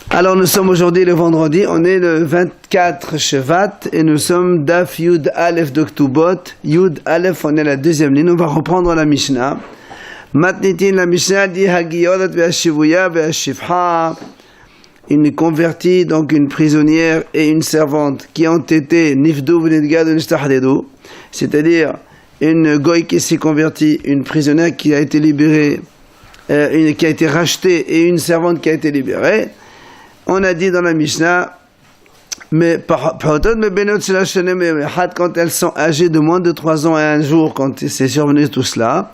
Alors nous sommes aujourd'hui le vendredi, on est le 24 Shevat et nous sommes Daf Yud Aleph d'Oktubot. Yud Aleph, on est la deuxième ligne, on va reprendre la Mishnah. Matnitin, la Mishnah dit Hagiyolat ve'ashivuya ve'ashifha. Une convertie, donc une prisonnière et une servante qui ont été nifdu v'nidgad v'nishtahdedu, c'est-à-dire une goy qui s'est convertie, une prisonnière qui a été libérée, qui a été rachetée et une servante qui a été libérée. On a dit dans la Mishnah, mais quand elles sont âgées de moins de 3 ans et un jour, quand c'est survenu tout cela,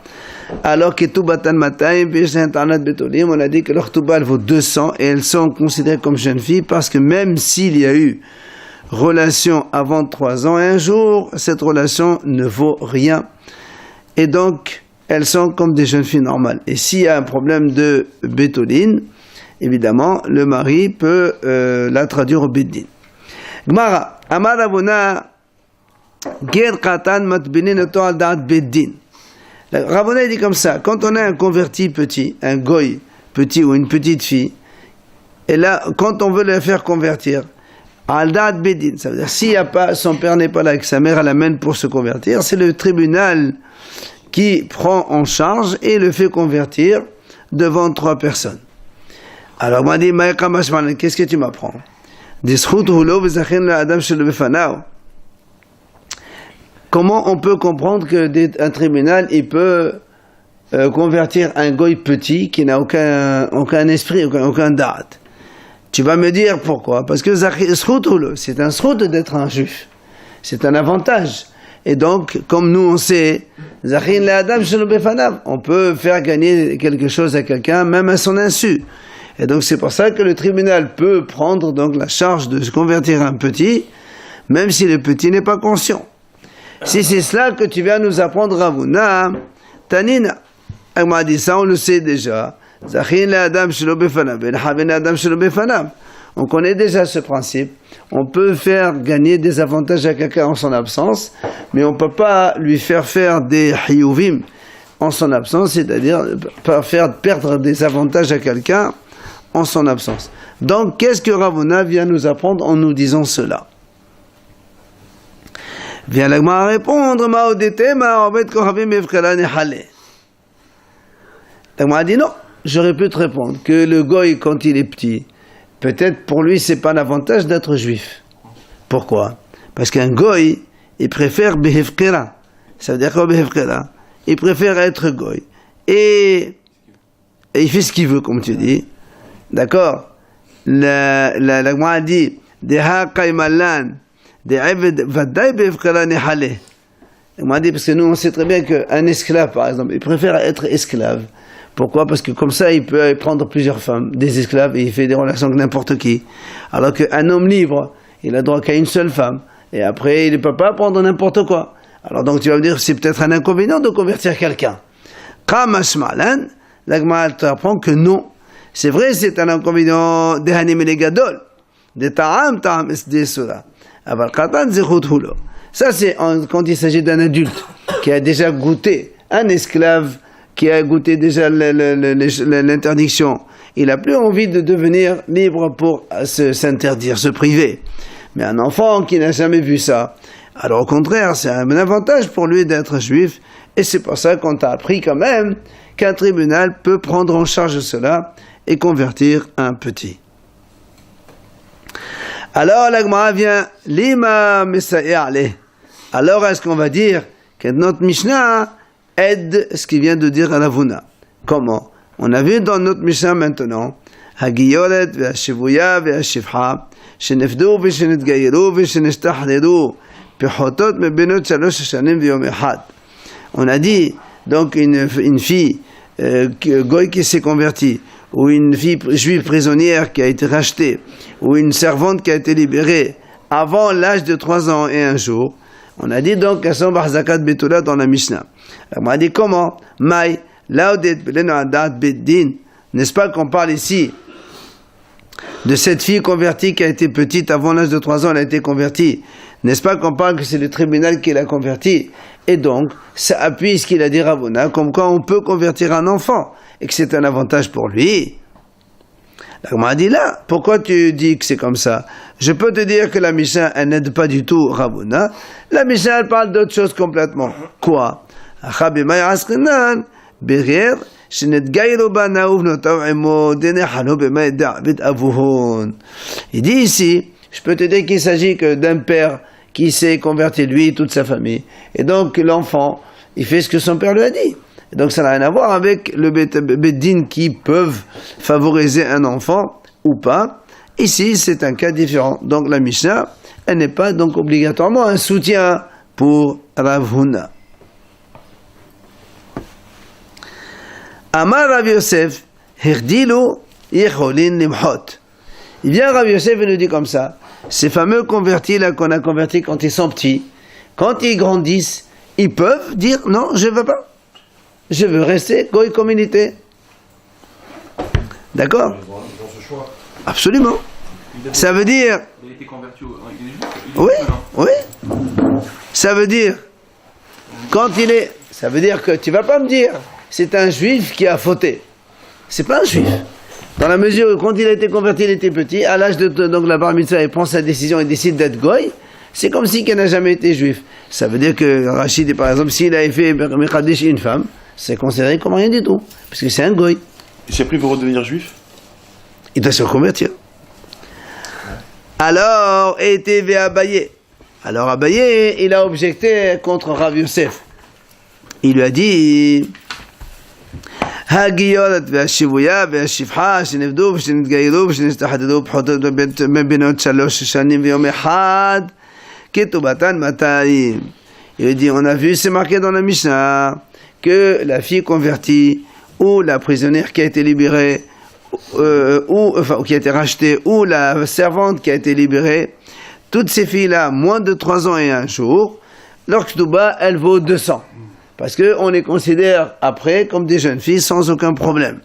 alors que on a dit que leur touba vaut 200 et elles sont considérées comme jeunes filles parce que même s'il y a eu relation avant 3 ans et un jour, cette relation ne vaut rien. Et donc, elles sont comme des jeunes filles normales. Et s'il y a un problème de bétoline, évidemment, le mari peut la traduire au Beddin. Gmara, Amar Ravuna, Ger Katan Matbinin Oto al Da'at Beddin. Ravuna dit comme ça, quand on a un converti petit, un goy petit ou une petite fille, et là, quand on veut le faire convertir, al Da'at Beddin, ça veut dire, s'il y a pas, son père n'est pas là et que sa mère l'amène pour se convertir, c'est le tribunal qui prend en charge et le fait convertir devant 3 personnes. Alors, on m'a dit, qu'est-ce que tu m'apprends? Comment on peut comprendre qu'un tribunal, il peut convertir un goy petit qui n'a aucun esprit, aucun da'at? Tu vas me dire pourquoi? Parce que c'est un srout d'être un juif. C'est un avantage. Et donc, comme nous on sait, on peut faire gagner quelque chose à quelqu'un, même à son insu. Et donc c'est pour ça que le tribunal peut prendre donc la charge de se convertir un petit, même si le petit n'est pas conscient. Si c'est cela que tu viens nous apprendre, Ravuna, Tanina, elle m'a dit ça, on le sait déjà. On connaît déjà ce principe. On peut faire gagner des avantages à quelqu'un en son absence, mais on ne peut pas lui faire des hiyuvim en son absence, c'est-à-dire pas faire perdre des avantages à quelqu'un en son absence. Donc, qu'est-ce que Ravuna vient nous apprendre en nous disant cela? Vient l'agma à répondre, l'agma a dit non, j'aurais pu te répondre que le goy, quand il est petit, peut-être pour lui, c'est pas l'avantage d'être juif. Pourquoi? Parce qu'un goy, il préfère behefkera. Ça veut dire quoi behefkera? Il préfère être goy. Et il fait ce qu'il veut, comme tu dis. D'accord? La Gemara dit Deha kaimalan de'eved vadaï behefkera nehale. La Gemara dit parce que nous on sait très bien qu'un esclave par exemple, il préfère être esclave. Pourquoi? Parce que comme ça il peut prendre plusieurs femmes, des esclaves, et il fait des relations avec n'importe qui. Alors qu'un homme libre, il a droit qu'à une seule femme. Et après il ne peut pas prendre n'importe quoi. Alors donc tu vas me dire c'est peut-être un inconvénient de convertir quelqu'un. Kamashmalan, la Gemara t'apprend que non. C'est vrai, c'est un inconvénient des hanim et gadol, des ta'am des sura. Aval katan zechut hulo. Ça c'est quand il s'agit d'un adulte qui a déjà goûté, un esclave qui a goûté déjà l'interdiction. Il n'a plus envie de devenir libre pour s'interdire, se priver. Mais un enfant qui n'a jamais vu ça, alors au contraire, c'est un avantage pour lui d'être juif. Et c'est pour ça qu'on t'a appris quand même qu'un tribunal peut prendre en charge cela et convertir un petit. Alors la Gemara vient, Lima Messaïale. Alors est-ce qu'on va dire que notre Mishnah aide ce qu'il vient de dire à Ravuna? Comment? On a vu dans notre Mishnah maintenant, Hagiyolet ve'ashivuya ve'ashifha, shenefdu ve'shenetgayiru ve'shenestahderu, pechotot mebenot shalosh shanim v'yom echad. On a dit, donc une fille, goy qui s'est convertie, ou une fille juive prisonnière qui a été rachetée, ou une servante qui a été libérée avant l'âge de 3 ans et un jour, on a dit donc qu'elles sont bahzakat betula dans la Mishnah. On a dit comment? Maï, laudet beleno adat beddin. N'est-ce pas qu'on parle ici de cette fille convertie qui a été petite avant l'âge de 3 ans, elle a été convertie. N'est-ce pas qu'on parle que c'est le tribunal qui l'a convertie? Et donc, ça appuie ce qu'il a dit Ravuna, comme quoi on peut convertir un enfant, et que c'est un avantage pour lui. La Gemara dit là, pourquoi tu dis que c'est comme ça? Je peux te dire que la Mishnah, elle n'aide pas du tout Ravuna. La Mishnah, elle parle d'autre chose complètement. Quoi? Il dit ici, je peux te dire qu'il s'agit que d'un père qui s'est converti lui, toute sa famille. Et donc l'enfant, il fait ce que son père lui a dit. Et donc ça n'a rien à voir avec le Beddin qui peuvent favoriser un enfant ou pas. Ici, c'est un cas différent. Donc la Mishnah, elle n'est pas donc obligatoirement un soutien pour Rav Huna. Amar Rav Yosef, Herdilo Yecholin Limhot. Il vient Rav Yosef et nous dit comme ça, ces fameux convertis là qu'on a convertis quand ils sont petits, quand ils grandissent, ils peuvent dire non, je ne veux pas. Je veux rester Goy communauté. D'accord? Dans ce choix. Absolument. Ça veut dire. Il a été converti au. Oui, oui. Ça veut dire. Quand il est. Ça veut dire que tu vas pas me dire. C'est un juif qui a fauté. C'est pas un juif. Dans la mesure où quand il a été converti, il était petit, à l'âge de donc la bar mitzvah, il prend sa décision et décide d'être goy, c'est comme si il n'a jamais été juif. Ça veut dire que Rachid, par exemple, s'il avait fait Mekadesh une femme, c'est considéré comme rien du tout, parce que c'est un goy. Et si après il veut redevenir juif? Il doit se reconvertir. Alors, était Abaye. Alors Abaye, il a objecté contre Rav Yosef. Il lui a dit הגיורת והשיבויה והשפחה שנפדו ושנתגיירו ושנסתחדדו בנות 3 שנים ויום אחד כתובתן 200. Il dit, on a vu, c'est marqué dans la Mishnah, que la fille convertie ou la prisonnière qui a été libérée ou qui a été rachetée ou la servante qui a été libérée, toutes ces filles-là, moins de 3 ans et 1 jour, leur ketouba, elle vaut 200. Parce qu'on les considère après comme des jeunes filles sans aucun problème.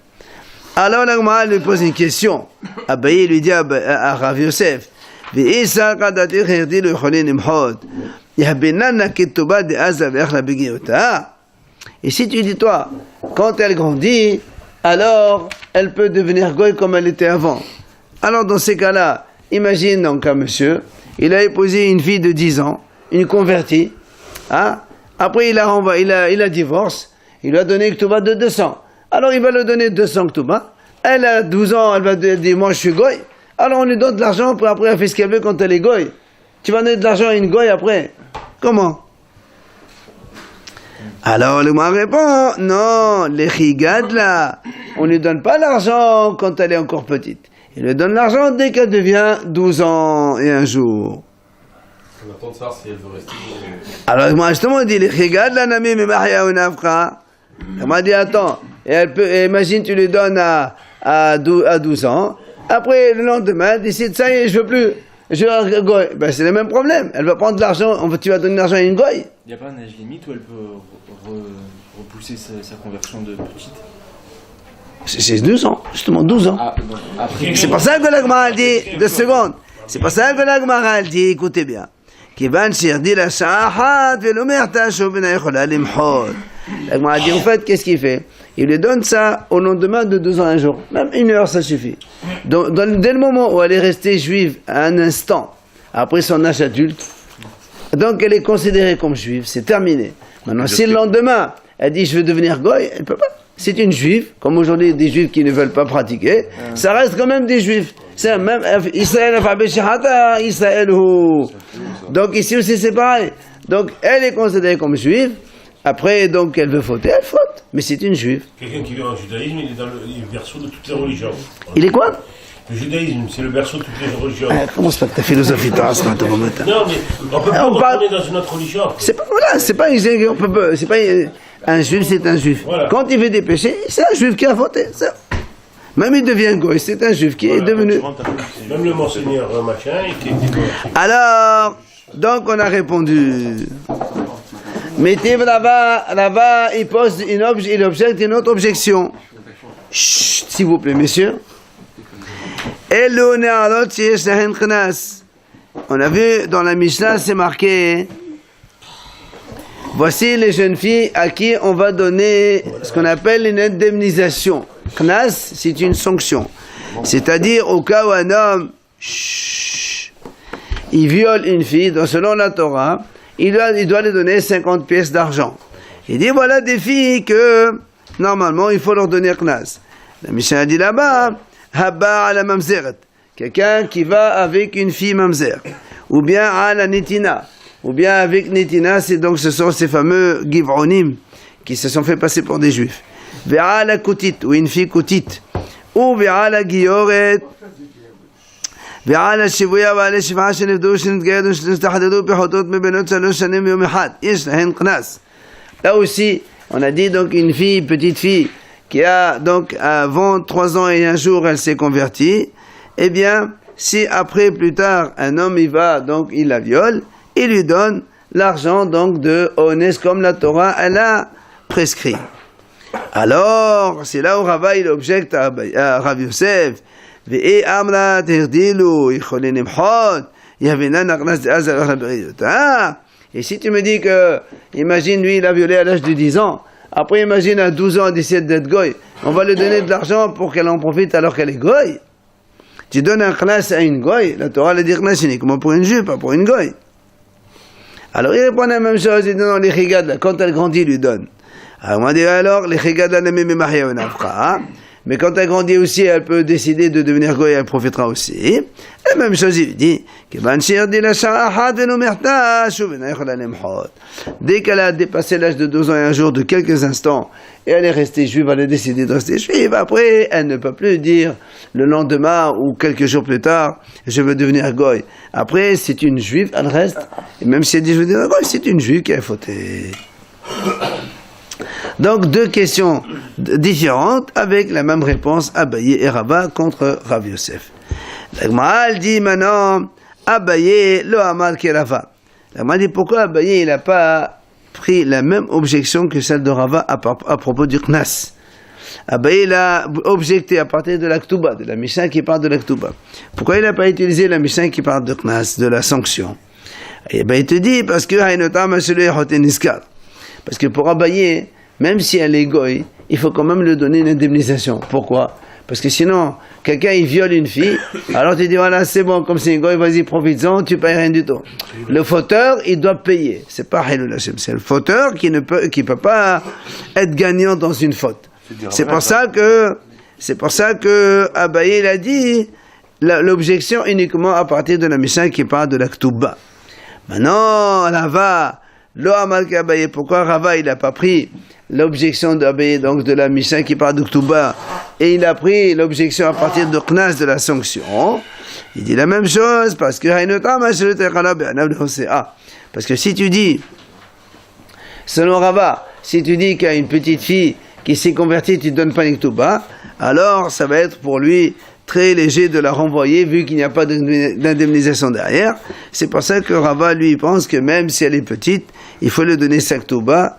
Alors la Gemara lui pose une question. Abaye lui dit à Rav Yosef, et si tu dis toi, quand elle grandit, alors elle peut devenir goy comme elle était avant. Alors dans ces cas-là, imagine donc un monsieur, il a épousé une fille de 10 ans, une convertie, hein? Après, il a divorce, il lui a donné une ketouba de 200. Alors, il va lui donner 200 ketouba. Elle a 12 ans, elle va dire, moi, je suis goy. Alors, on lui donne de l'argent, pour après, elle fait ce qu'elle veut quand elle est goy. Tu vas donner de l'argent à une goy après? Comment? Alors, le mari répond, non, les chigad là, on ne lui donne pas l'argent quand elle est encore petite. Il lui donne l'argent dès qu'elle devient 12 ans et 1 jour. On attend de savoir si elle veut rester. Alors moi justement il dit les regarde la nami mais mahya ou nafqa. Elle m'a dit attends, et elle peut, et imagine tu lui donnes à 12 ans, après le lendemain elle décide ça y est je veux plus, je veux goy. Ben c'est le même problème, elle va prendre de l'argent, tu vas donner de l'argent à une goy. Il n'y a pas un âge limite où elle peut repousser sa conversion de petite? C'est 12 ans, justement 12 ans. Ah, bon, après, C'est pour ça que la Gemara dit, 2 secondes, c'est pour ça que la Gemara dit, écoutez bien. כיוון שהרדי לשעה אחת ולא מעתה שוב אינה יכולה למחות. La Gemara dit en fait, qu'est-ce qu'il fait? Il lui donne ça au lendemain de 2 ans un jour. Même 1 heure, ça suffit. Donc, dès le moment où elle est restée juive à un instant, après son âge adulte, donc elle est considérée comme juive, c'est terminé. Maintenant, si le lendemain, elle dit je veux devenir goy, elle ne peut pas. C'est une juive, comme aujourd'hui des juifs qui ne veulent pas pratiquer, ça reste quand même des juifs. C'est même Israël Israël. Donc ici aussi c'est pareil. Donc elle est considérée comme juive. Après donc elle veut fauter, elle faute. Mais c'est une juive. Quelqu'un qui vient en judaïsme, il est dans le berceau de toutes les religions. Il est quoi? Le judaïsme, c'est le berceau de toutes les religions. Comment c'est pas que ta philosophie toi ce matin? Non, mais on peut pas retourner dans une autre religion. C'est pas voilà, c'est pas on peut pas, c'est pas un juif, c'est un juif. Voilà. Quand il fait des péchés, c'est un juif qui a fauté. Ça. Même il devient goy, c'est un juif qui est devenu. Même le monseigneur machin, qui était goy. Alors, donc on a répondu. Mettez là-bas, il pose il objecte une autre objection. Chut, s'il vous plaît, messieurs. On a vu dans la Mishnah, c'est marqué. Voici les jeunes filles à qui on va donner ce qu'on appelle une indemnisation. Knas, c'est une sanction. C'est-à-dire au cas où un homme, il viole une fille, donc selon la Torah, il doit lui donner 50 pièces d'argent. Il dit voilà des filles que normalement il faut leur donner knas. La Mishnah dit là-bas, Haba ala mamzeret, quelqu'un qui va avec une fille mamzer, ou bien ala netina, ou bien avec netina, ce sont ces fameux givronim qui se sont fait passer pour des juifs. Ve'a la koutit, ou une fille koutit, ou ve'a la gioret, ve'a la shivuya ve'a la shiva shenevdou shenetgayadou shenetahadadou pihotot mebenot salosh shanem yom echad, yesh lahen knas. Là aussi, on a dit donc une fille, petite fille, qui a donc avant 3 ans et un jour, elle s'est convertie, eh bien, si après, plus tard, un homme y va, donc il la viole, il lui donne l'argent donc de honnête comme la Torah, elle a prescrit. Alors, c'est là où Rava il objecte à Rav Yosef, Ve'e amra terdilu, ichole nemchot, yavena narnas de azal raberiota. Et si tu me dis que, imagine lui, il a violé à l'âge de 10 ans, après imagine à 12 ans, 17 d'être goy, on va lui donner de l'argent pour qu'elle en profite alors qu'elle est goy. Tu donnes un knas à une goy, la Torah le dit knas uniquement pour une jupe, pas pour une goy. Alors il répond la même chose, il dit non, les chigad, quand elle grandit, il lui donne. Alors on va dire alors, les chigad, mais quand elle grandit aussi, elle peut décider de devenir goy, elle profitera aussi. La même chose, il dit, dès qu'elle a dépassé l'âge de 12 ans et un jour de quelques instants, et elle est restée juive, elle a décidé de rester juive, après, elle ne peut plus dire le lendemain ou quelques jours plus tard, je veux devenir goy. Après, c'est une juive, elle reste, et même si elle dit je veux devenir goy, c'est une juive qui a fauté. Donc, 2 questions différentes avec la même réponse, Abaye et Rava contre Rav Yosef. La Gemara dit maintenant, Abaye lo amar ke Rava. La Gemara dit pourquoi Abaye il n'a pas pris la même objection que celle de Rava à propos du Knas. Abaye il a objecté à partir de la Ktuba, de la Mishnah qui parle de la Ktuba. Pourquoi il n'a pas utilisé la Mishnah qui parle de Knas, de la sanction? Et ben il te dit parce que parce que pour Abaye, même si elle est goy, il faut quand même lui donner une indemnisation. Pourquoi? Parce que sinon, quelqu'un il viole une fille, alors tu dis voilà c'est bon, comme c'est une goy, vas-y profites-en, tu payes rien du tout. Le fauteur, il doit payer. C'est pas Hilul Hashem, c'est le fauteur qui peut pas être gagnant dans une faute. C'est pour ça que Abaye il a dit l'objection uniquement à partir de la Mishnah qui parle de la Ktuba. Maintenant, Rava, lo amal ke Abaye, pourquoi Rava il n'a pas pris l'objection d'Abaye, donc de la Mishnah qui parle de Ktuba, et il a pris l'objection à partir de Knas, de la sanction? Il dit la même chose, parce que si tu dis, selon Rava, si tu dis qu'il y a une petite fille qui s'est convertie, tu ne donnes pas une Ktuba, alors ça va être pour lui très léger de la renvoyer vu qu'il n'y a pas d'indemnisation derrière. C'est pour ça que Rava lui pense que même si elle est petite, il faut lui donner sa Ktuba,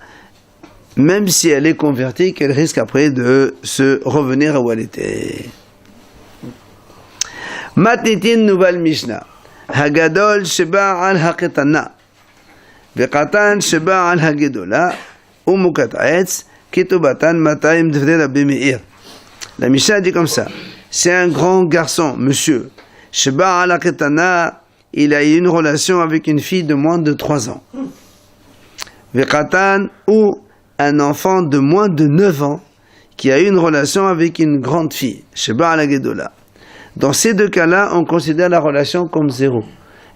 même si elle est convertie, qu'elle risque après de se revenir à où elle était. Matnitin nouvelle Mishnah. Hagadol sheba al haketana, vekatan sheba al hagedola, umukat aetz, ketubatan matayim devre Rabbi Meir. La Mishnah dit comme ça. C'est un grand garçon, monsieur. Sheba al haketana, il a eu une relation avec une fille de moins de 3 ans. Vekatan ou un enfant de moins de 9 ans qui a eu une relation avec une grande fille, Sheba al Gedola. Dans ces 2 cas-là, on considère la relation comme 0.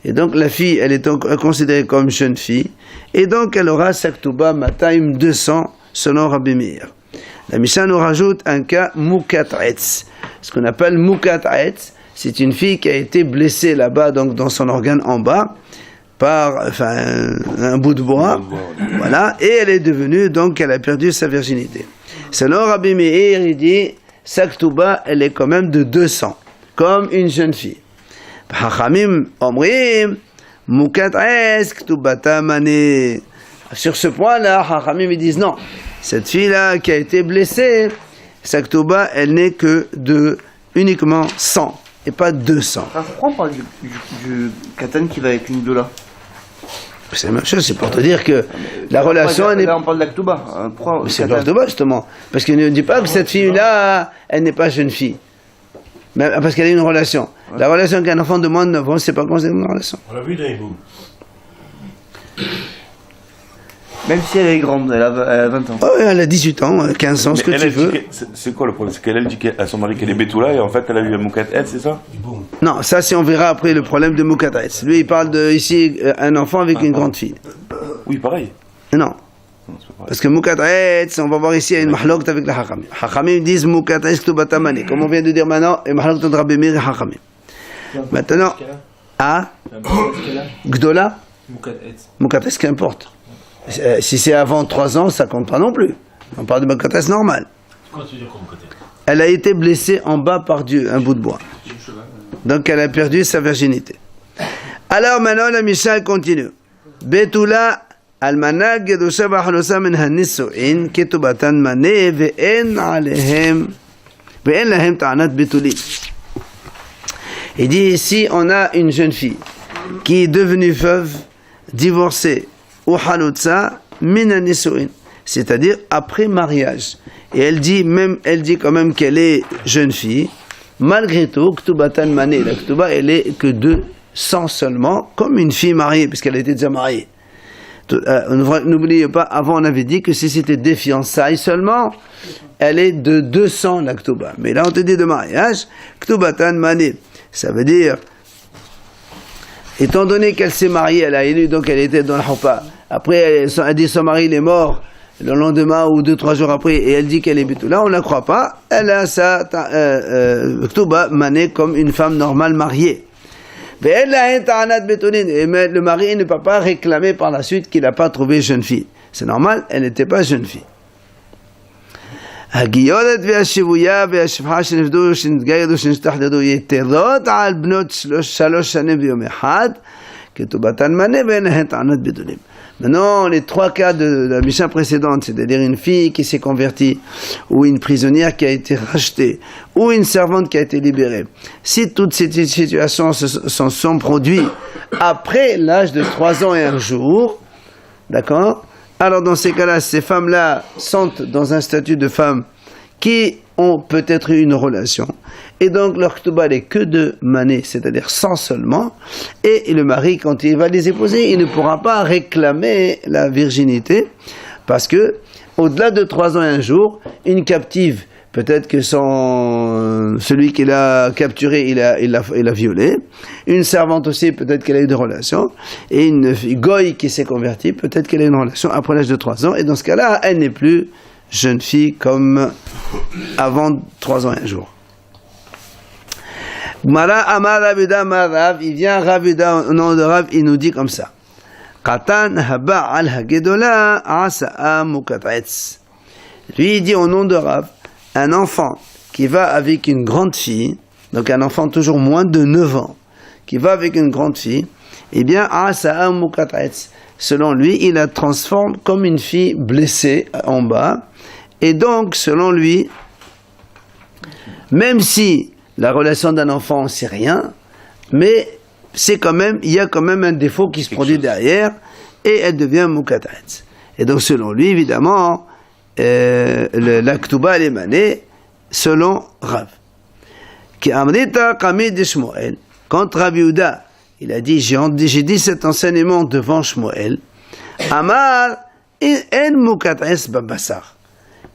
Et donc la fille, elle est considérée comme jeune fille, et donc elle aura sa Ktuba Matayim 200 selon Rabbi Meir. La Mishnah nous rajoute un cas Mukat Aetz. Ce qu'on appelle Mukat Aetz, c'est une fille qui a été blessée là-bas, donc dans son organe en bas, par un bout de bois, voilà, et elle est devenue, donc elle a perdu sa virginité. Selon Rabbi Meir, il dit, sa Ktuba, elle est quand même de 200, comme une jeune fille. Chachamim omrim, mukat es ktubata mané. Sur ce point-là, Chachamim ils disent non, cette fille-là qui a été blessée, sa Ktuba, elle n'est que de uniquement 100, et pas 200. Pourquoi on parle du katan qui va avec une doula? C'est la même chose, c'est pour te dire que la relation... Là, on parle de la Ktuba. C'est la Ktuba, justement. Parce qu'il ne dit pas que cette fille-là, elle n'est pas jeune fille. Mais, parce qu'elle a une relation. Ouais. La relation qu'un enfant de moins de 9 ans, c'est pas considéré une relation. On l'a vu dans les bouts. Même si elle est grande, elle a 20 ans. Oh, elle a 18 ans, 15 ans, ce que Mais tu elle, veux. c'est quoi le problème? C'est qu'elle dit à son mari qu'elle est Betula et en fait elle a eu un Moukat El, c'est ça? Du boum. Non, ça, on verra après le problème de Moukataretz. Lui, il parle de, ici, un enfant avec une grande fille. Oui, pareil. Non. Non, c'est pas pareil. Parce que Moukataretz, on va voir ici, il y a une mahlokta avec la Hachamim. Hachamim disent Moukataretz Ktubatamane. Comme on vient de dire maintenant, et mahlokta de Rabbi Meir et Hachamim. Maintenant, à Gdola, Moukataretz, qu'importe. Si c'est avant 3 ans, ça compte pas non plus. On parle de Moukataretz normal. Quoi tu veux dire comme côté? Elle a été blessée en bas par Dieu, un bout de bois. Donc elle a perdu sa virginité. Alors maintenant la Mishnah continue. Betula almana gedusha v'achlosa min hanisu'in ketubatan maneh ve'en alehem ve'en lahem ta'anat betulim. Il dit ici on a une jeune fille qui est devenue veuve, divorcée ou halutza min hanisu'in, c'est-à-dire après mariage. Et elle dit quand même qu'elle est jeune fille. Malgré tout, Ktubatan Mané, la Ktuba, elle est que de 100 seulement, comme une fille mariée, puisqu'elle était déjà mariée. N'oubliez pas, avant on avait dit que si c'était des fiançailles seulement, elle est de 200 la Ktuba. Mais là on te dit de mariage, Ktubatan Mané. Ça veut dire, étant donné qu'elle s'est mariée, elle a élu, donc elle était dans la Houpa. Après, elle dit son mari il est mort le lendemain ou 2-3 jours après, et elle dit qu'elle est Betula, on ne la croit pas. Elle a sa Ktuba manée comme une femme normale mariée. Mais le mari ne peut pas réclamer par la suite qu'il n'a pas trouvé jeune fille. C'est normal, elle n'était pas jeune fille. הגיורת והשיבויה והשפחה שנפדו שנתגיידו שנשתחדדו יתרות על בנות 3 שנים ויום אחד כתובתן מנה ואין להן טענת בתולים. Maintenant, les 3 cas de la Mishnah précédente, c'est-à-dire une fille qui s'est convertie, ou une prisonnière qui a été rachetée, ou une servante qui a été libérée. Si toutes ces situations se sont produites après l'âge de 3 ans et 1 jour, d'accord? Alors dans ces cas-là, ces femmes-là sont dans un statut de femmes qui ont peut-être eu une relation. Et donc leur Ktuba n'est que de mané, c'est-à-dire 100 seulement. Et le mari, quand il va les épouser, il ne pourra pas réclamer la virginité. Parce que, au-delà de 3 ans et 1 jour, une captive, peut-être que celui qui l'a capturé, il l'a violée. Une servante aussi, peut-être qu'elle a eu des relations. Et une goy qui s'est convertie, peut-être qu'elle a eu une relation après l'âge de 3 ans. Et dans ce cas-là, elle n'est plus jeune fille comme avant 3 ans et 1 jour. Mara Amar Ravuda Marav, il vient Ravuda au nom de Rav, il nous dit comme ça. Qatan haba al hagedola asa'a mukat'etz. Lui il dit au nom de Rav, un enfant qui va avec une grande fille, donc un enfant toujours moins de 9 ans, qui va avec une grande fille, eh bien asa'a mukat'etz. Selon lui, il la transforme comme une fille blessée en bas, et donc selon lui, même si la relation d'un enfant, c'est rien, mais il y a quand même un défaut qui se produit derrière, et elle devient Moukataretz. Et donc, selon lui, évidemment, la Ktuba, elle est manée, selon Rav. Qui amrita kamid de Shmuel, quand Rav Yehuda, il a dit, j'ai dit cet enseignement devant Shmuel, Amar, en Moukataretz babassar.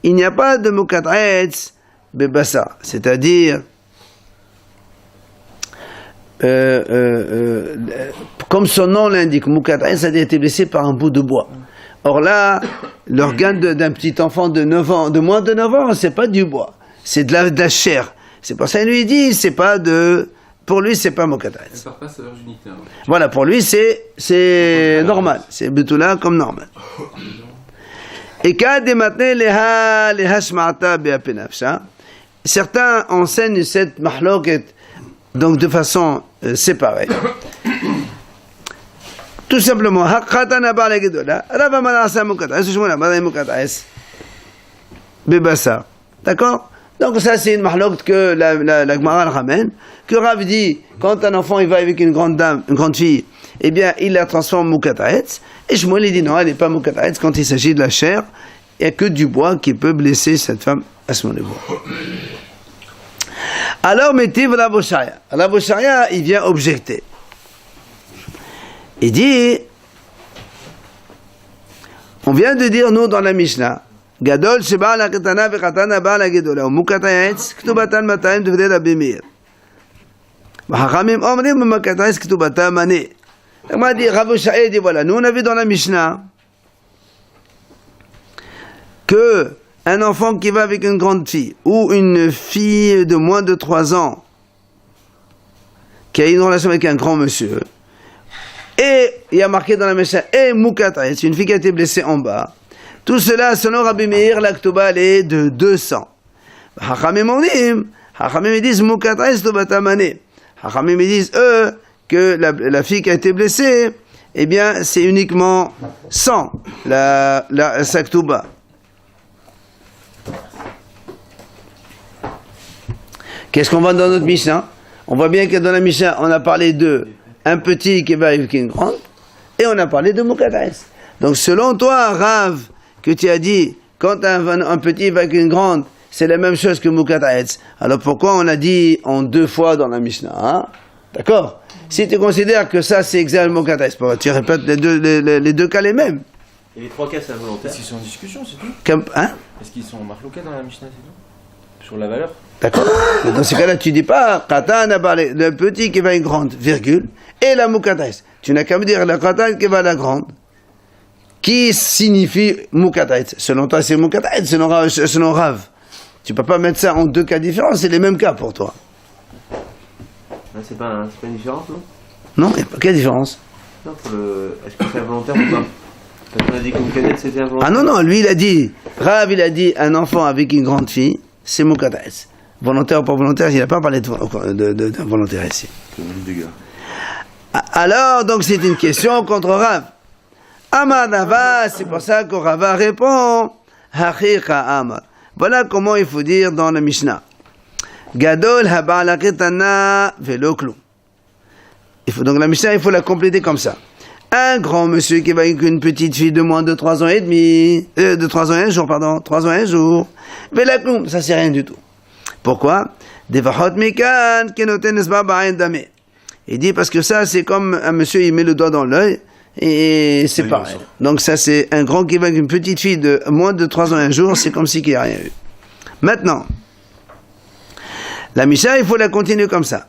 Il n'y a pas de Moukataretz babassar, c'est-à-dire, comme son nom l'indique, Moukataretz a été blessé par un bout de bois. Or là, l'organe d'un petit enfant de 9 ans, de moins de 9 ans, c'est pas du bois, c'est de la chair. C'est pour ça qu'il lui dit, pour lui, c'est pas Moukataretz. Elle perd pas sa virginité. Hein. Voilà, pour lui, c'est normal, c'est Betula comme normal. Et certains enseignent cette mahloket donc de façon séparée. Tout simplement, d'accord? Donc ça c'est une mahloket que la Gemara ramène, que Rav dit, quand un enfant il va avec une grande fille, eh bien il la transforme en Moukataretz, et Shmuel il dit non, elle n'est pas Moukataretz quand il s'agit de la chair, il n'y a que du bois qui peut blesser cette femme à ce moment-là. Alors, Métiv Rav Oshaya. Rav Oshaya, il vient objecter. Il dit, on vient de dire, nous, dans la Mishnah, Gadol sheba la ketana vechatana ba la gedola, umukatayetz ktubatan matayim devdei Rabbi Meir. V'hachamim omrim umukatayetz ktubatan mané. Il m'a dit, Rav Oshaya dit, voilà, nous on a vu dans la Mishnah que un enfant qui va avec une grande fille ou une fille de moins de 3 ans qui a une relation avec un grand monsieur, et il y a marqué dans la Mishnah, et Mukatayetz, c'est une fille qui a été blessée en bas, tout cela, selon Rabbi Meir, la Ktuba elle est de 200. Hachamim ils disent Mukatayetz Tubata Mané. Hachamim ils disent, eux, que la fille qui a été blessée, eh bien, c'est uniquement 100, sa Ktuba. Qu'est-ce qu'on voit dans notre Mishnah? On voit bien que dans la Mishnah, on a parlé de un petit qui va avec une grande, et on a parlé de Mukatayetz. Donc, selon toi, Rav, que tu as dit, quand un petit va avec une grande, c'est la même chose que Mukatayetz. Alors, pourquoi on a dit en 2 fois dans la Mishnah, hein? D'accord? Si tu considères que ça, c'est exactement Mukatayetz, tu répètes les deux cas les mêmes. Et les 3 cas, c'est involontaire. Est-ce qu'ils sont en discussion, c'est tout? Hein? Est-ce qu'ils sont marqués dans la Mishnah, c'est tout? Sur la valeur? D'accord. Mais dans ce cas-là, tu dis pas Katan a parlé le petit qui va à une grande, virgule, et la Mukatayetz. Tu n'as qu'à me dire la Katan qui va à la grande, qui signifie Mukatayetz. Selon toi, c'est Mukatayetz, selon Rav. Tu peux pas mettre ça en 2 cas différents, c'est les mêmes cas pour toi. C'est pas une différence, non? Non, il n'y a pas quelle différence? Non, est-ce que c'est involontaire ou pas? Parce qu'on a dit que Mukatayetz c'était involontaire. Ah non, lui il a dit, Rav il a dit un enfant avec une grande fille, c'est Mukatayetz. Volontaire ou pas volontaire, il n'a pas parlé d'involontaire ici. Alors, donc c'est une question contre Rav. Amar Nava, c'est pour ça que Rava répond, Hachicha Amar. Voilà comment il faut dire dans la Mishnah. Gadol haba'ala ketana velo klum. Donc la Mishnah, il faut la compléter comme ça. Un grand monsieur qui va avec une petite fille de moins de 3 ans et demi, de 3 ans et 1 jour, pardon, 3 ans et 1 jour. Velo klum, ça c'est rien du tout. Pourquoi? Devachot mikan kenoten esba ba'ain dameh. Il dit parce que ça c'est comme un monsieur il met le doigt dans l'œil et c'est pareil. Donc ça c'est un grand qui va avec une petite fille de moins de 3 ans et 1 jour, c'est comme si il n'y a rien eu. Maintenant, la Mishnah il faut la continuer comme ça.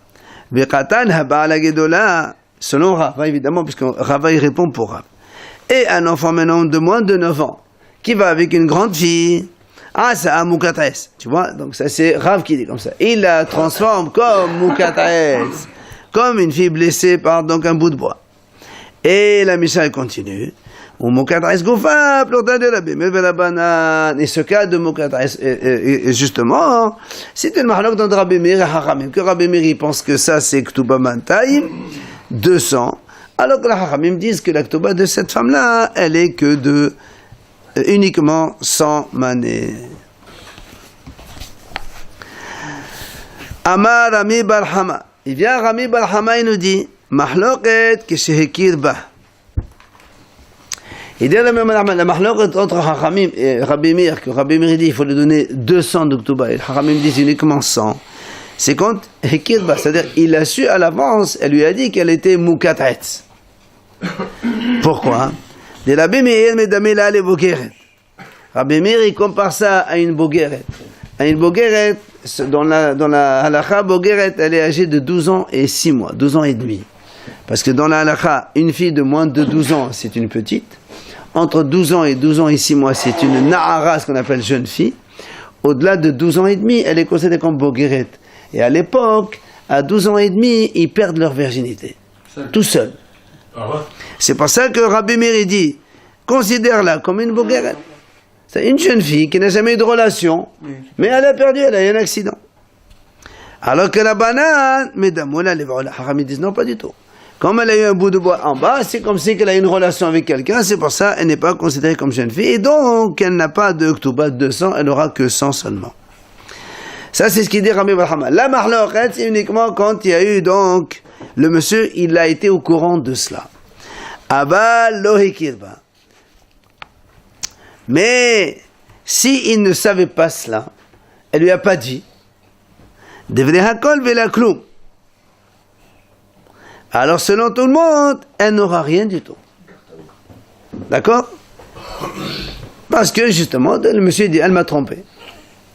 Vekatan haba'ala gedola, selon Rava évidemment, puisque Rava il répond pour Rav. Et un enfant maintenant de moins de 9 ans qui va avec une grande fille. Ah, ça a Mukatayetz, tu vois, donc ça c'est Rav qui dit comme ça. Il la transforme comme Mukatayetz, comme une fille blessée par donc un bout de bois. Et la Mishnah continue. Ou Mukatayetz goufa, plota de la bimel ve la banane. Et ce cas de Mukatayetz, justement, c'est une mahlok dans Rabbi Meir et Hachamim. Que Rabbi Meir il pense que ça c'est Ktuba Mantayim, 200. Alors que les Hachamim disent que la Ktuba de cette femme-là, elle est que de uniquement 100 manées. Amar Rami Barhama. Il vient Rami Barhama, il nous dit Mahloket keshehekir bah. Il dit la mahloket entre Hachamim et Rabbi Meir, que Rabbi Meir dit il faut lui donner 200 de Ktuba, et Hachamim dit uniquement 100. C'est quand Hekir bah, c'est-à-dire il a su à l'avance, elle lui a dit qu'elle était Mukatayetz. Pourquoi? De Rabbi Meir medamela le bogeret. Rabbi Meir il compare ça à une bogeret. À une bogeret, dans la halakha, bogeret, elle est âgée de 12 ans et 6 mois, 12 ans et demi. Parce que dans la halakha, une fille de moins de 12 ans, c'est une petite. Entre 12 ans et 12 ans et 6 mois, c'est une na'ara, ce qu'on appelle jeune fille. Au-delà de 12 ans et demi, elle est considérée comme bogeret. Et à l'époque, à 12 ans et demi, ils perdent leur virginité. Tout seul. C'est pour ça que Rabbi Meir dit, considère-la comme une bogeret. C'est une jeune fille qui n'a jamais eu de relation, mais elle a perdu, elle a eu un accident. Alors que la banane, mesdames, les Haramim disent non, pas du tout. Comme elle a eu un bout de bois en bas, c'est comme si elle a eu une relation avec quelqu'un, c'est pour ça qu'elle n'est pas considérée comme jeune fille, et donc elle n'a pas de Ktuba de 200, elle n'aura que 100 seulement. Ça, c'est ce qu'il dit Rami Barhama. La mahloket, c'est uniquement quand il y a eu donc, le monsieur, il a été au courant de cela. Aval lo hekirba. Mais, s'il ne savait pas cela, elle lui a pas dit, Devnei hakol vela kloum. Alors, selon tout le monde, elle n'aura rien du tout. D'accord? Parce que, justement, le monsieur dit, elle m'a trompé.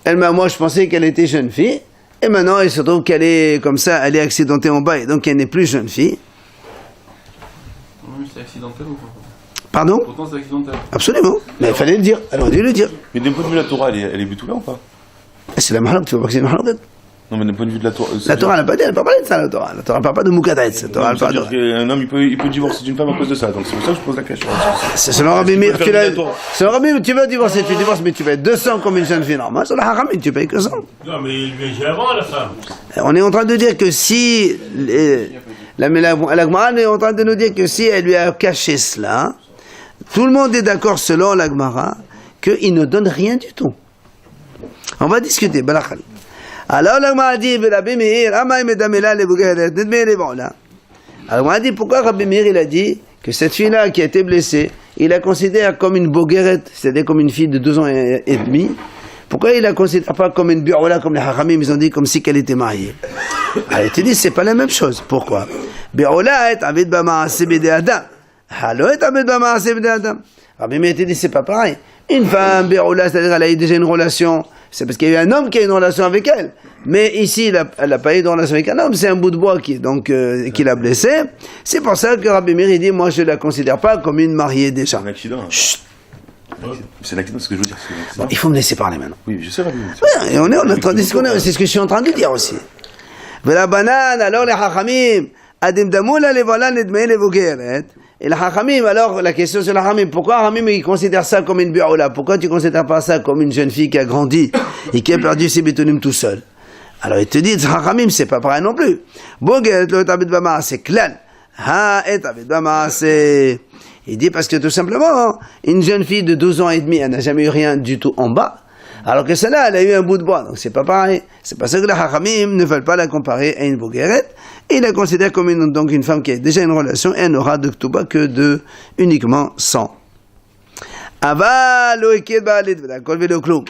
Moi, je pensais qu'elle était jeune fille, et maintenant, il se trouve qu'elle est comme ça, elle est accidentée en bas, et donc elle n'est plus jeune fille. Oui, c'est accidentel ou pas? Pardon? Pourtant, c'est accidentel. Absolument. Mais il fallait le dire. Elle aurait dû le dire. Mais d'un point de vue de la Torah, elle est Betula ou pas? C'est la mahalak, tu vois pas que c'est une mahalak? Non, mais d'un point de vue de la Torah. La Torah, elle n'a pas dit, elle n'a pas parlé de ça, la Torah. La Torah ne parle pas de Moukadatz. La Torah, elle parle de... Un homme, il peut divorcer d'une femme à cause de ça. Donc c'est pour ça que je pose la question. C'est selon Rabbi Meir, tu l'as- selon Rabbi Meir, tu veux divorcer, tu divorces, mais tu payes 200 comme une jeune fille normale. Sur la haramim, tu payes que 100. Non, mais il vient avant la femme. On est en train de dire que si... La Gemara est en train de nous dire que si elle lui a caché cela, tout le monde est d'accord selon la Gemara qu'il ne donne rien du tout. On va discuter, Balachal. Alors la Gemara dit, Rabbi Meir, Amay medamela lebugaret, nedme levola. Alors on a dit, pourquoi Rabbi Meir il a dit que cette fille-là qui a été blessée, il la considère comme une bogueret, c'est-à-dire comme une fille de 2 ans et demi. Pourquoi il la considère pas comme une bi'ola, comme les haramim, ils ont dit comme si qu'elle était mariée? Alors il te dit, c'est pas la même chose. Pourquoi? Bi'ola est avid b'ma'aseh b'dei adam. Halo est avid b'ma'aseh b'dei adam. Rabbi Meir te dit, c'est pas pareil. Une femme bi'ola, c'est-à-dire elle a eu déjà une relation, c'est parce qu'il y a eu un homme qui a eu une relation avec elle. Mais ici, elle n'a pas eu de relation avec un homme, c'est un bout de bois qui l'a blessé. C'est pour ça que Rabbi Meir il dit, moi je la considère pas comme une mariée déjà. C'est un accident. Chut. C'est un accident, ce que je veux dire. C'est un accident. Bon, il faut me laisser parler maintenant. Oui, je sais, Rabbi. Ouais, et on est en train de discuter, c'est ce que je suis en train de dire aussi. Vela banane, alors les hachamim, adim damoula les voilà nedmei les vogeret. Et les hachamim, alors la question sur les hachamim, pourquoi hachamim ils considèrent ça comme une bi'ola? Pourquoi tu considères pas ça comme une jeune fille qui a grandi et qui a perdu ses bétonim tout seul? Alors il te dit, hachamim c'est pas pareil non plus. Bogeret lo et abed bama c'est klal. Ha et abed bama c'est... Il dit parce que tout simplement, une jeune fille de 12 ans et demi, elle n'a jamais eu rien du tout en bas, alors que celle-là, elle a eu un bout de bois, donc c'est pas pareil. C'est pour ça que les hachamim ne veulent pas la comparer à une bogueret, et ils la considèrent comme une femme qui a déjà une relation, et elle n'aura de ktuba que de uniquement 100. Aval loikid ba'alit v'dakol v'lo kloum.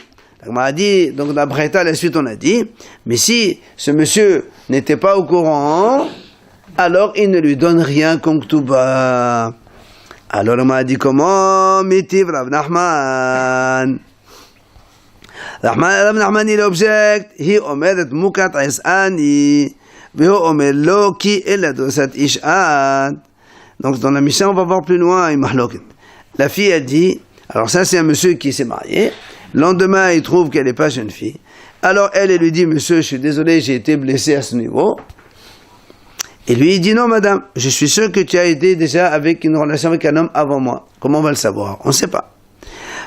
On a dit, donc d'après la suite on a dit, mais si ce monsieur n'était pas au courant, alors il ne lui donne rien comme ktuba. Alors on m'a dit comment mitiv Rav Nachman. Rav Nachman il objecte, hi omeret mukat es'ani, veho omer lo ki ela dosat ish'at. Donc dans la Mishnah on va voir plus loin, la fille elle dit, alors ça c'est un monsieur qui s'est marié, lendemain il trouve qu'elle n'est pas jeune fille, alors elle lui dit, monsieur je suis désolé j'ai été blessé à ce niveau. Et lui, il dit, non, madame, je suis sûr que tu as été déjà avec une relation avec un homme avant moi. Comment on va le savoir? On ne sait pas.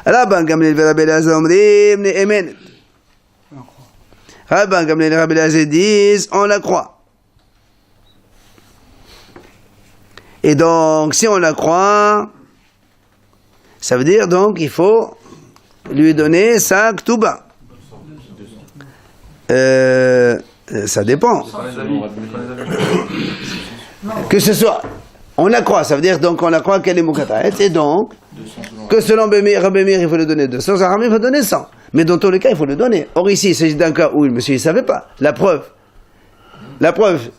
Rabban Gamliel et Rabbi Elazar omrim ne'emenet. Rabban Gamliel et Rabbi Elazar disent, on la croit. Et donc, si on la croit, ça veut dire, donc, il faut lui donner sa ktuba. Ça dépend. Que ce soit, on la croit, ça veut dire donc on la croit qu'elle est Moukataet, et donc, que selon Rabbi Meir, il faut le donner 200, Zaharamim, il faut donner 100. Mais dans tous les cas, il faut le donner. Or ici, il s'agit d'un cas où le monsieur, il ne savait pas. La preuve, il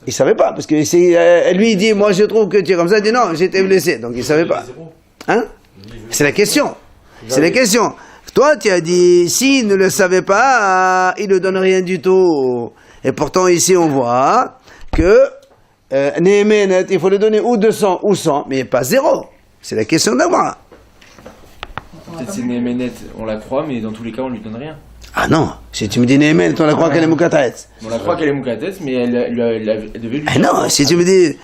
ne savait pas, parce que lui, il dit, moi je trouve que tu es comme ça, il dit non, j'ai été blessé, donc il ne savait pas. Hein? C'est la question. C'est la question. Toi, tu as dit, s'il ne le savait pas, il ne donne rien du tout. Et pourtant, ici, on voit que Nehemenet, il faut le donner ou 200 ou 100, mais pas 0. C'est la question d'avoir. Peut-être c'est Nehemenet, on la croit, mais dans tous les cas, on lui donne rien. Ah non, si tu me dis Nehemenet, on la croit qu'elle est Moukataet. On la croit qu'elle est Moukatet, mais elle devait lui... Ah non, si tu me dis...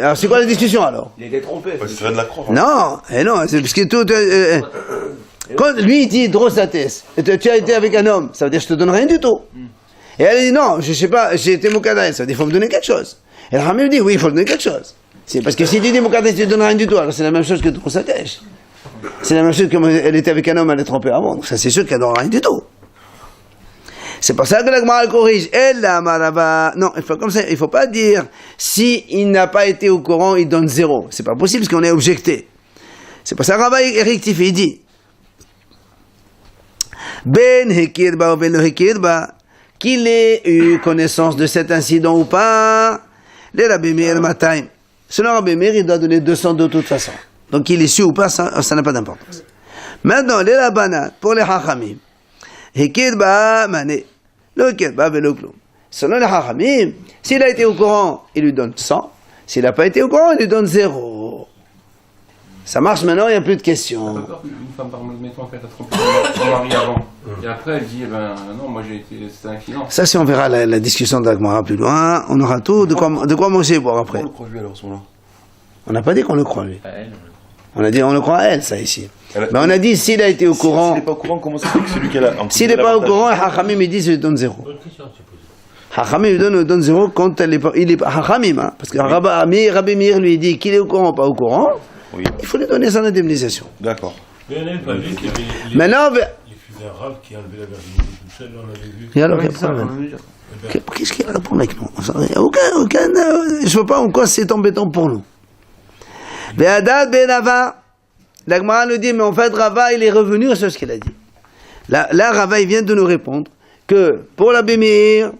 alors c'est quoi la discussion alors? Il a été trompé. Ouais, c'est de la croire. Non, non, c'est parce que tout... quand lui il dit Drosates, tu as été avec un homme, ça veut dire je te donne rien du tout. Et elle dit non, je sais pas, j'ai été Moukataet, ça veut dire il faut me donner quelque chose. Et le Ramim dit oui, il faut me donner quelque chose. C'est parce que si tu dis Moukataet, tu ne donnes rien du tout, alors c'est la même chose que Drosates. C'est la même chose que elle était avec un homme, elle est trompée avant, donc ça c'est sûr qu'elle ne donne rien du tout. C'est pour ça que la Gemara corrige. Elle la marava. Non, il faut comme ça. Il faut pas dire si il n'a pas été au courant, il donne 0. C'est pas possible parce qu'on est objecté. C'est pour ça que Rabbi rectifie. Il dit Ben hekirba ou ben lo hekirba, qu'il ait eu connaissance de cet incident ou pas, les Rabbi Meir Matayim. Selon Rabbi Meir, il doit donner 200 de toute façon. Donc il est su ou pas, ça n'a pas d'importance. Maintenant, les Rabbanan, pour les Hachamim, Hikidba Mané, le Hikidba Velo Klum. Selon les Hachamim, s'il a été au courant, il lui donne 100. S'il n'a pas été au courant, il lui donne 0. Ça marche maintenant, il n'y a plus de questions. T'as peur qu'une femme, par exemple, mettons qu'elle a trompé son mari avant. Et après, elle dit, eh ben non, moi j'ai été. C'était un client. Ça, si on verra la discussion d'Agmara plus loin, on aura tout de quoi manger et boire après. On le croit lui alors, à ce moment-là. On n'a pas dit qu'on le croit, lui. À elle. On a dit on le croit à elle, ça, ici. Elle a- Mais on a dit s'il a été au courant. S'il n'est pas au courant, comment ça fait que celui qui a la. S'il n'est pas au courant, Hachamim, il dit je lui donne 0. Bonne question, tu poses. Hachamim lui donne 0 quand il est pas. Hachamim, hein, parce que Rabbi Meir lui dit qu'il est au courant ou pas au courant, Oui, il faut lui donner son indemnisation. d'accord. Mais on n'avait pas vu qu'il y avait Maintenant, les fils arabes qui enlevaient la virginité toute seule, on avait vu. et alors, Ouais, quel c'est ça, problème on veut dire. Qu'est-ce qu'il y a là pour avec nous? Je vois pas en quoi c'est embêtant pour nous. Ve'adad ben Rava. La Gemara nous dit, mais en fait, Rava, il est revenu sur ce qu'il a dit. Là, Rava, il vient de nous répondre que pour la Meir,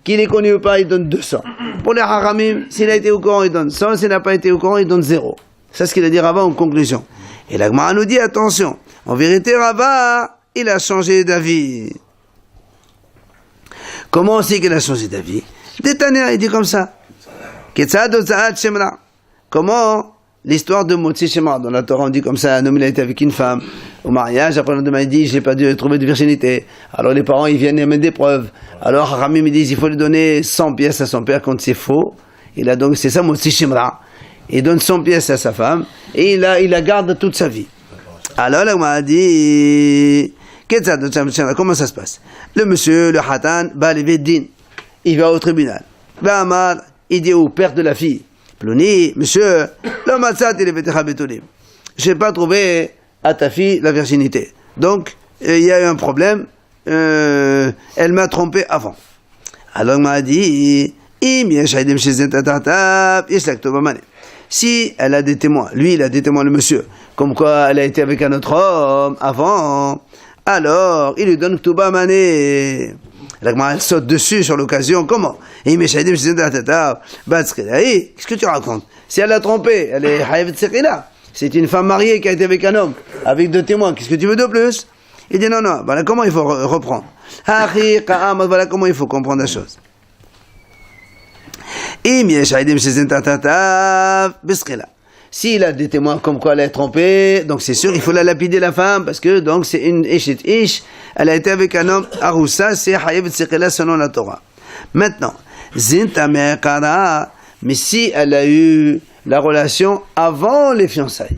qu'il est connu ou pas, il donne 200. Pour les Haramim, s'il a été au courant, il donne 100. S'il n'a pas été au courant, il donne 0. C'est ce qu'il a dit Rava en conclusion. Et la Gemara nous dit, attention, en vérité, Rava, il a changé d'avis. Comment on sait qu'il a changé d'avis? Détania, il dit comme ça. Ketzad Ozaat Shemra. Comment l'histoire de Motzi Shemra, dans la Torah on dit comme ça, un homme il a été avec une femme au mariage, après le lendemain il dit j'ai pas dû trouver de virginité. Alors les parents ils viennent et amènent des preuves. Alors Haramim ils disent il faut lui donner 100 pièces à son père quand c'est faux. Il a donc c'est ça Motzi Shemra. Il donne 100 pièces à sa femme et il la garde toute sa vie. Alors là on m'a dit comment ça se passe? Le monsieur, le Hatan, va lever din. Il va au tribunal. Amar, il dit au père de la fille, Ploni, monsieur, le matzat il est je n'ai pas trouvé à ta fille la virginité. Donc, il y a eu un problème, elle m'a trompé avant. Alors, il m'a dit, si elle a des témoins, lui il a des témoins, le monsieur, comme quoi elle a été avec un autre homme avant, alors il lui donne Ktuba Mané. Elle saute dessus sur l'occasion, comment? Qu'est-ce que tu racontes? Si elle l'a trompé, elle est Hayevet Sekila. C'est une femme mariée qui a été avec un homme, avec 2 témoins. Qu'est-ce que tu veux de plus? Il dit non, voilà comment il faut reprendre. Voilà comment il faut comprendre la chose. S'il a des témoins comme quoi elle est trompée, donc c'est sûr, il faut la lapider la femme, parce que donc c'est une ish, elle a été avec un homme, Aroussa, c'est Hayevet Sekila selon la Torah. Maintenant, Zintamer Kara, mais si elle a eu la relation avant les fiançailles,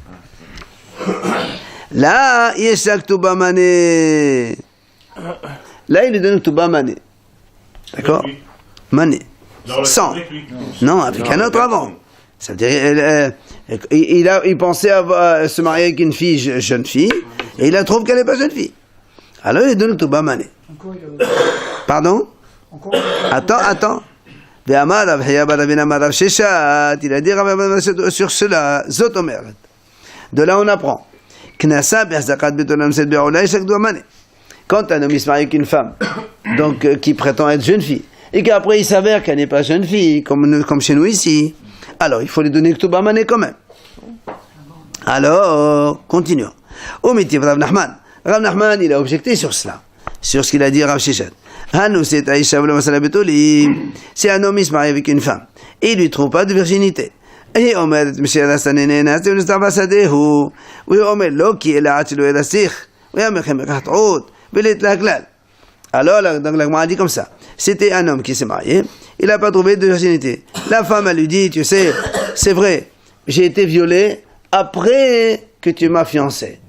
là, Yeshak Tuba Mané. Là, il lui donne Tuba Mané. D'accord? Mané. 100. Non, avec un autre avant. Ça veut dire, il pensait se marier avec une fille, jeune fille, et il trouve qu'elle n'est pas jeune fille. Alors il donne Tuba Mané. Pardon? Attends. Il a dit sur cela, Zotomer. De là on apprend. Quand un homme il se marie avec une femme, donc qui prétend être jeune fille, et qu'après il s'avère qu'elle n'est pas jeune fille, comme chez nous ici, alors il faut lui donner Ktuba Mané quand même. Alors, continuons. Au métier Rav Nachman. Rav Nachman, il a objecté sur cela, sur ce qu'il a dit Rav Sheshet. C'est un homme, il se marie avec une femme, et il lui trouve pas de virginité. Et alors, donc la Gemara dit comme ça. C'était un homme qui s'est marié, il n'a pas trouvé de virginité. La femme, elle lui dit, tu sais, c'est vrai, j'ai été violée après que tu m'as fiancé.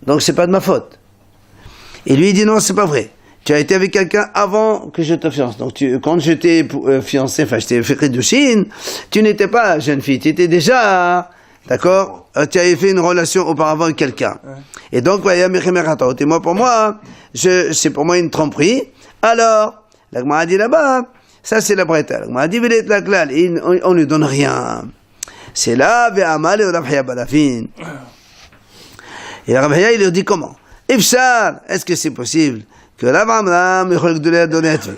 Donc c'est pas de ma faute. Et lui il dit non, c'est pas vrai. Tu as été avec quelqu'un avant que je te fiance. Donc quand je t'ai fiancé, enfin je t'ai fait de Chine, tu n'étais pas jeune fille, tu étais déjà, d'accord, tu avais fait une relation auparavant avec quelqu'un. Et donc, et moi pour moi, c'est pour moi une tromperie. Alors, la Gemara dit là-bas, ça c'est la Breta. La Gemara dit, on ne donne rien. C'est là, Ve'amal et Rav Haya Balafin. Et Rav Haya, il leur dit comment? Ifshar, est-ce que c'est possible que Rav Amram a donné à Tvi.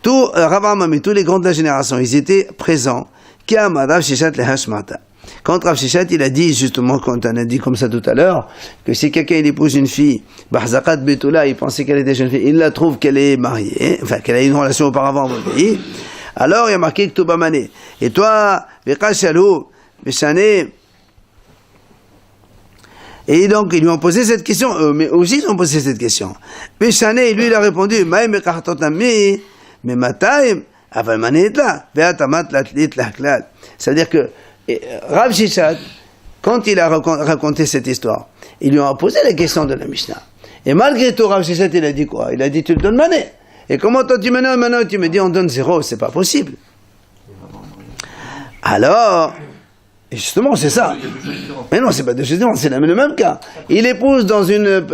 Rav Amram et tous les grands de la génération, ils étaient présents. Rav Shishat le Hashmata. Quand Rav Shishat, il a dit, justement, quand on a dit comme ça tout à l'heure, que si quelqu'un il épouse une fille, Bahzakat Betula, il pensait qu'elle était jeune fille, il la trouve qu'elle est mariée, enfin qu'elle a eu une relation auparavant avec lui, alors il y a marqué Ktuba Mané. Et toi, Vekashalou, Beshane, et donc ils lui ont posé cette question, mais aussi ils ont posé cette question. Beshane, lui il a répondu, Maïm Ekartotami, mais Mataim, Aval Manetla, Veatamat Latlit Laklal. C'est-à-dire que Rav Shishat, quand il a raconté cette histoire, ils lui ont posé la question de la Mishnah. Et malgré tout, Rav Shishat, il a dit quoi? Il a dit, tu le donnes mané. Et comment toi tu maintenant tu me dis on donne 0, c'est pas possible. Alors, justement, c'est ça. Mais non, c'est pas deux choses différentes, c'est le même cas. Il épouse dans une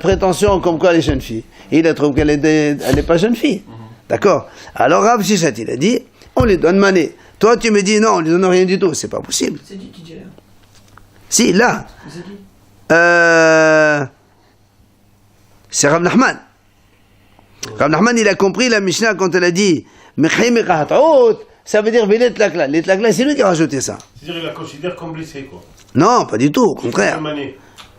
prétention comme quoi elle est jeune fille. Il trouve qu'elle n'est pas jeune fille. D'accord? Alors Rav Shishat, il a dit, on lui donne mané. Toi, tu me dis non, on lui donne rien du tout, c'est pas possible. C'est qui dit là? Si, là. C'est qui? C'est Rav Nachman. Rav Nachman, il a compris la Mishnah quand elle a dit Mechim Ekahatot, ça veut dire Velet Lakla. Les Lakla, c'est lui qui a rajouté ça. C'est-à-dire qu'il la considère comme blessée, quoi. Non, pas du tout, au contraire. Mané.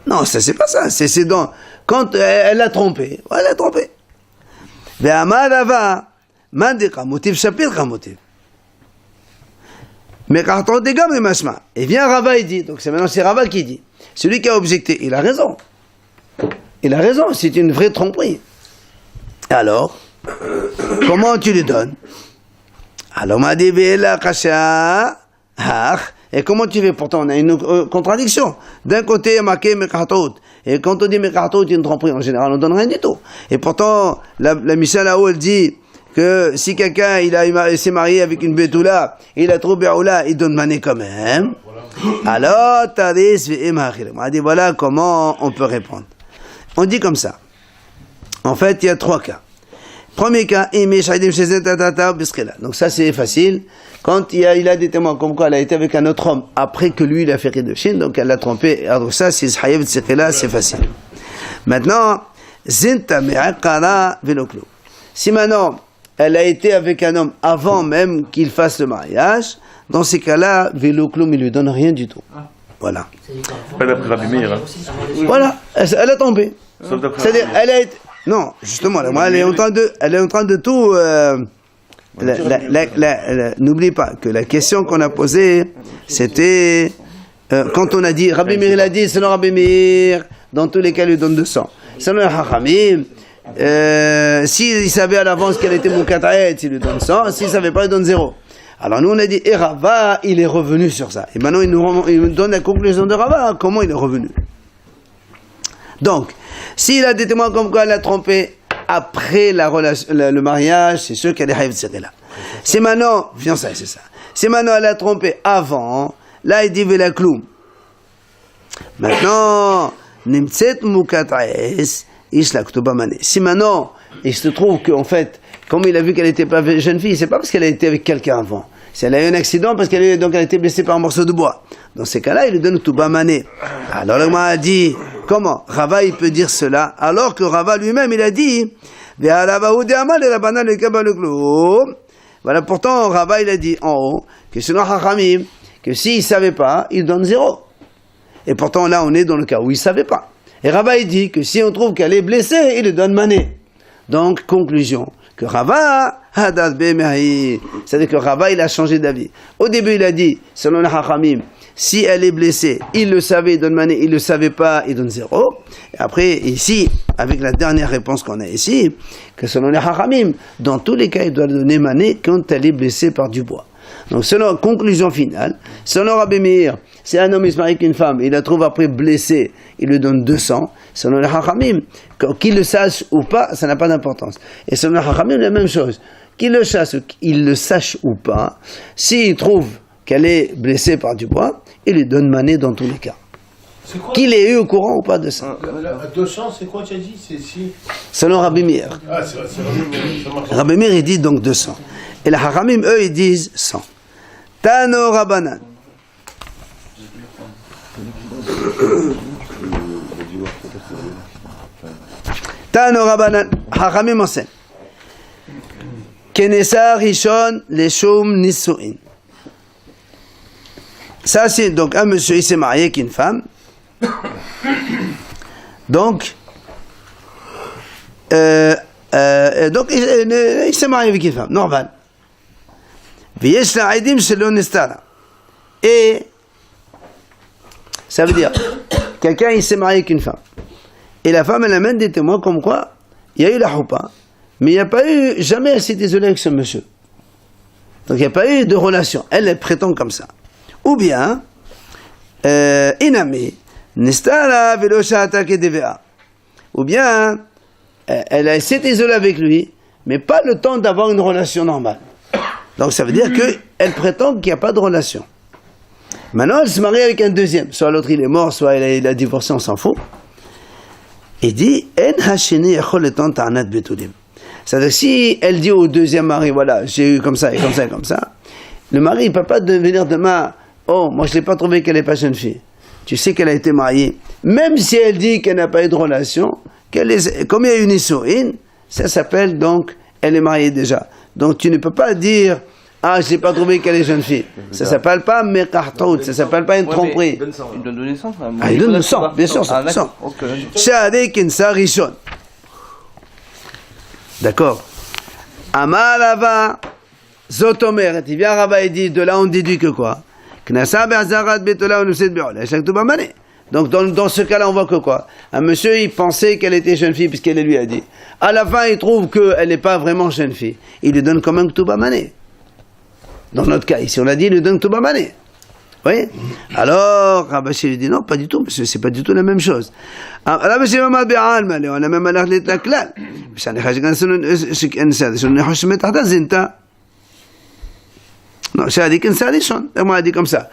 Non, ça c'est pas ça. C'est dans. Quand elle l'a trompé. Elle l'a trompé. Ve'amar Rava, Mandika, motif Shapir, motif. Mais quand on dégage les machma, et vient Rava et dit, donc c'est Rava qui dit, celui qui a objecté, il a raison. Il a raison, c'est une vraie tromperie. Alors, comment tu lui donnes? Alors, m'a dit, et comment tu fais? Pourtant, on a une contradiction. D'un côté, il y a marqué Mekartot. Et quand on dit Mekartot, il y a une tromperie. En général, on ne donne rien du tout. Et pourtant, la Mishnah là-haut, elle dit que si quelqu'un s'est marié avec une Betula, il a trop Béoula, il donne mané quand même. Alors, Taris on a dit voilà comment on peut répondre. On dit comme ça. En fait, il y a 3 cas. Premier cas, donc ça c'est facile. Quand il a des témoins comme quoi elle a été avec un autre homme après que lui il a fait Kiddushin, donc elle l'a trompé. Alors ça c'est facile. Maintenant, si maintenant elle a été avec un homme avant même qu'il fasse le mariage, dans ces cas-là, Veloklum, il lui donne rien du tout. Voilà. Pas d'après Rabbi Meir. Voilà, elle a tombé. C'est-à-dire, elle a été... Non, justement, moi, elle est en train de tout... N'oublie pas que la question qu'on a posée, c'était... quand on a dit, Rabbi Meir, il a dit, selon Rabbi Meir, dans tous les cas, il lui donne 200. Selon les Hachamim, s'il savait à l'avance qu'elle était Moukataet, il lui donne 100. S'il ne savait pas, il donne 0. Alors nous, on a dit, et Rava, il est revenu sur ça. Et maintenant, il nous donne la conclusion de Rava, comment il est revenu. Donc, s'il a des témoins comme quoi elle a trompé après le mariage, c'est sûr qu'elle est haïf là. C'est maintenant, fiançailles, c'est ça. C'est maintenant elle a trompé avant, là il dit vela kloum. Maintenant, nimtset mukataes, isla ktuba mané. Si maintenant, il se trouve qu'en fait, comme il a vu qu'elle n'était pas jeune fille, c'est pas parce qu'elle a été avec quelqu'un avant. Si elle a eu un accident, parce qu'elle a été blessée par un morceau de bois. Dans ces cas-là, il lui donne ktuba mané. Alors le a dit, comment Rava il peut dire cela, alors que Rava lui-même il a dit, voilà, pourtant Rava il a dit en haut, que selon Hachamim, que s'il ne savait pas, il donne 0. Et pourtant là on est dans le cas où il ne savait pas. Et Rava il dit que si on trouve qu'elle est blessée, il lui donne mané. Donc, conclusion, que Rava, c'est-à-dire que Rava il a changé d'avis. Au début il a dit, selon les Hachamim, si elle est blessée, il le savait, il donne mané, il ne le savait pas, il donne 0. Et après, ici, avec la dernière réponse qu'on a ici, que selon les Hachamim, dans tous les cas, il doit donner mané quand elle est blessée par du bois. Donc, selon conclusion finale, selon Rabbi Meir, si un homme il se marie avec une femme, il la trouve après blessée, il lui donne 200. Selon les Hachamim, qu'il le sache ou pas, ça n'a pas d'importance. Et selon les Hachamim, la même chose. Qu'il le sache ou pas, s'il trouve qu'elle est blessée par du bois, il lui donne mané dans tous les cas. Qu'il ait eu au courant ou pas de ça. 200, c'est quoi tu as dit? C'est si... Selon Rabbi Meir. Ah, c'est Rabbi Meir. Rabbi Meir, il dit donc 200. Et les Haramim, eux, ils disent 100. Tano Rabbanan. Tano Rabbanan, Hachamim enseignent. Kenesa Rishon Leshum Nisuin. Ça, c'est donc un monsieur, il s'est marié avec une femme. Donc, il s'est marié avec une femme, normal. V'yesh la'adim shelo nistara. Et ça veut dire, quelqu'un il s'est marié avec une femme. Et la femme elle amène des témoins comme quoi il y a eu la choupa, mais il n'y a pas eu, jamais elle s'est isolée avec ce monsieur. Donc il n'y a pas eu de relation. Elle prétend comme ça. Ou bien, inami, nistara velo sha'ata kedevea. Ou bien, elle s'est isolée avec lui, mais pas le temps d'avoir une relation normale. Donc ça veut dire qu'elle prétend qu'il n'y a pas de relation. Maintenant, elle se marie avec un deuxième. Soit l'autre il est mort, soit il a divorcé, on s'en fout. Il dit, c'est-à-dire si elle dit au deuxième mari, voilà, j'ai eu comme ça et comme ça et comme ça, le mari ne peut pas venir demain, oh, moi je ne l'ai pas trouvé qu'elle n'est pas jeune fille. Tu sais qu'elle a été mariée. Même si elle dit qu'elle n'a pas eu de relation, comme il y a une issouine, ça s'appelle donc, elle est mariée déjà. Donc tu ne peux pas dire, ah, je n'ai pas trouvé qu'elle est jeune fille. Ça ne s'appelle pas mekartout, ça ne s'appelle pas une tromperie. Il donne de naissance. Ah, il donne le sang, bien sûr, ça. Sha'adek insa rishon. D'accord. Amar Rava, Zotomer, il vient Rava et dit, de là on déduit que quoi? Knasa be'azarat betola ou nuset be'ola. Donc dans ce cas-là, on voit que quoi? Un monsieur, il pensait qu'elle était jeune fille puisqu'elle lui a dit. À la fin, il trouve qu'elle n'est pas vraiment jeune fille. Il lui donne quand même Ktuba Mané. Dans notre cas, ici, on a dit, il lui donne Ktuba Mané. Oui? Alors, Rabashi lui dit, non, pas du tout, monsieur, c'est pas du tout la même chose. Rabashi Mamad Be'al Malé, on a même un arlet la klal. Non, ça a dit qu'un salishon. Moi, a dit comme ça.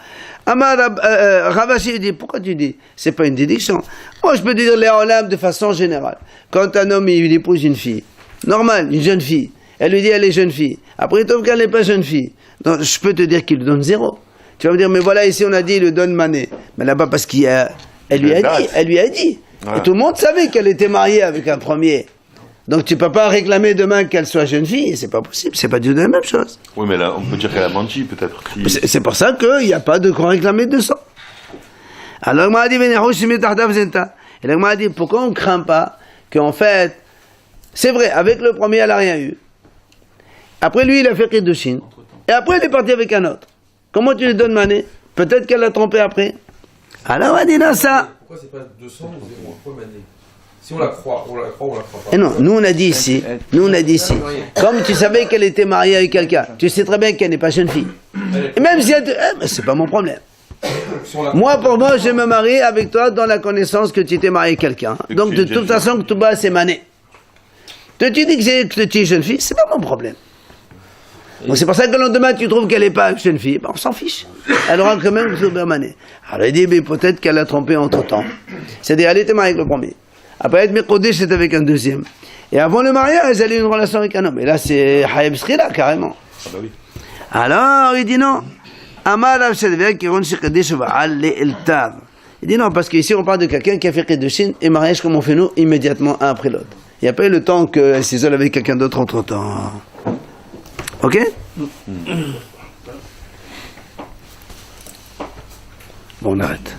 Ravashi dit, pourquoi tu dis? C'est pas une déduction. Moi, je peux dire les olam de façon générale. Quand un homme, il épouse une fille, normal, une jeune fille, elle lui dit, elle est jeune fille. Après, il trouve qu'elle n'est pas jeune fille. Donc, je peux te dire qu'il lui donne 0. Tu vas me dire, mais voilà, ici, on a dit, il lui donne mané. Mais là-bas, parce qu'elle lui a dit, elle lui a dit. Ouais. Et tout le monde savait qu'elle était mariée avec un premier. Donc tu ne peux pas réclamer demain qu'elle soit jeune fille, c'est pas possible, c'est pas du tout la même chose. Oui, mais là, on peut dire qu'elle a menti, peut-être. Si... C'est pour ça qu'il n'y a pas de quoi réclamer de ça. Alors il m'a dit, et là, il m'a dit, pourquoi on ne craint pas qu'en fait, c'est vrai, avec le premier, elle n'a rien eu. Après lui, il a fait Kiddushin. Et après, il est parti avec un autre. Comment tu lui donnes mané? Peut-être qu'elle l'a trompé après. Alors on a dit, non, ça. Pourquoi c'est pas 200 ou 0? Pourquoi mané? Si on la croit, on la croit ou on la croit pas. Et non, nous on a dit ici, comme tu savais qu'elle était mariée avec quelqu'un, tu sais très bien qu'elle n'est pas jeune fille. Et même si elle te... c'est pas mon problème. Moi, pour moi, je me marie avec toi dans la connaissance que tu étais marié avec quelqu'un. Donc de toute façon, que tout bas, c'est mané. Tu dis que tu es jeune fille, c'est pas mon problème. Donc c'est pour ça que le lendemain, tu trouves qu'elle n'est pas jeune fille, ben, on s'en fiche. Elle aura quand même tout bien mané. Alors il dit, mais peut-être qu'elle a trompé entre-temps. C'est-à-dire, elle était mariée avec le premier. Après être Mekodesh, c'est avec un deuxième. Et avant le mariage, elle a eu une relation avec un homme. Et là, c'est Hayab Srila, carrément. Ah bah oui. Alors, il dit non. Il dit non, parce qu'ici, on parle de quelqu'un qui a fait Keddushin et mariage comme on fait nous, immédiatement, un après l'autre. Il n'y a pas eu le temps qu'elle s'isole avec quelqu'un d'autre entre-temps. Ok? Bon, on arrête.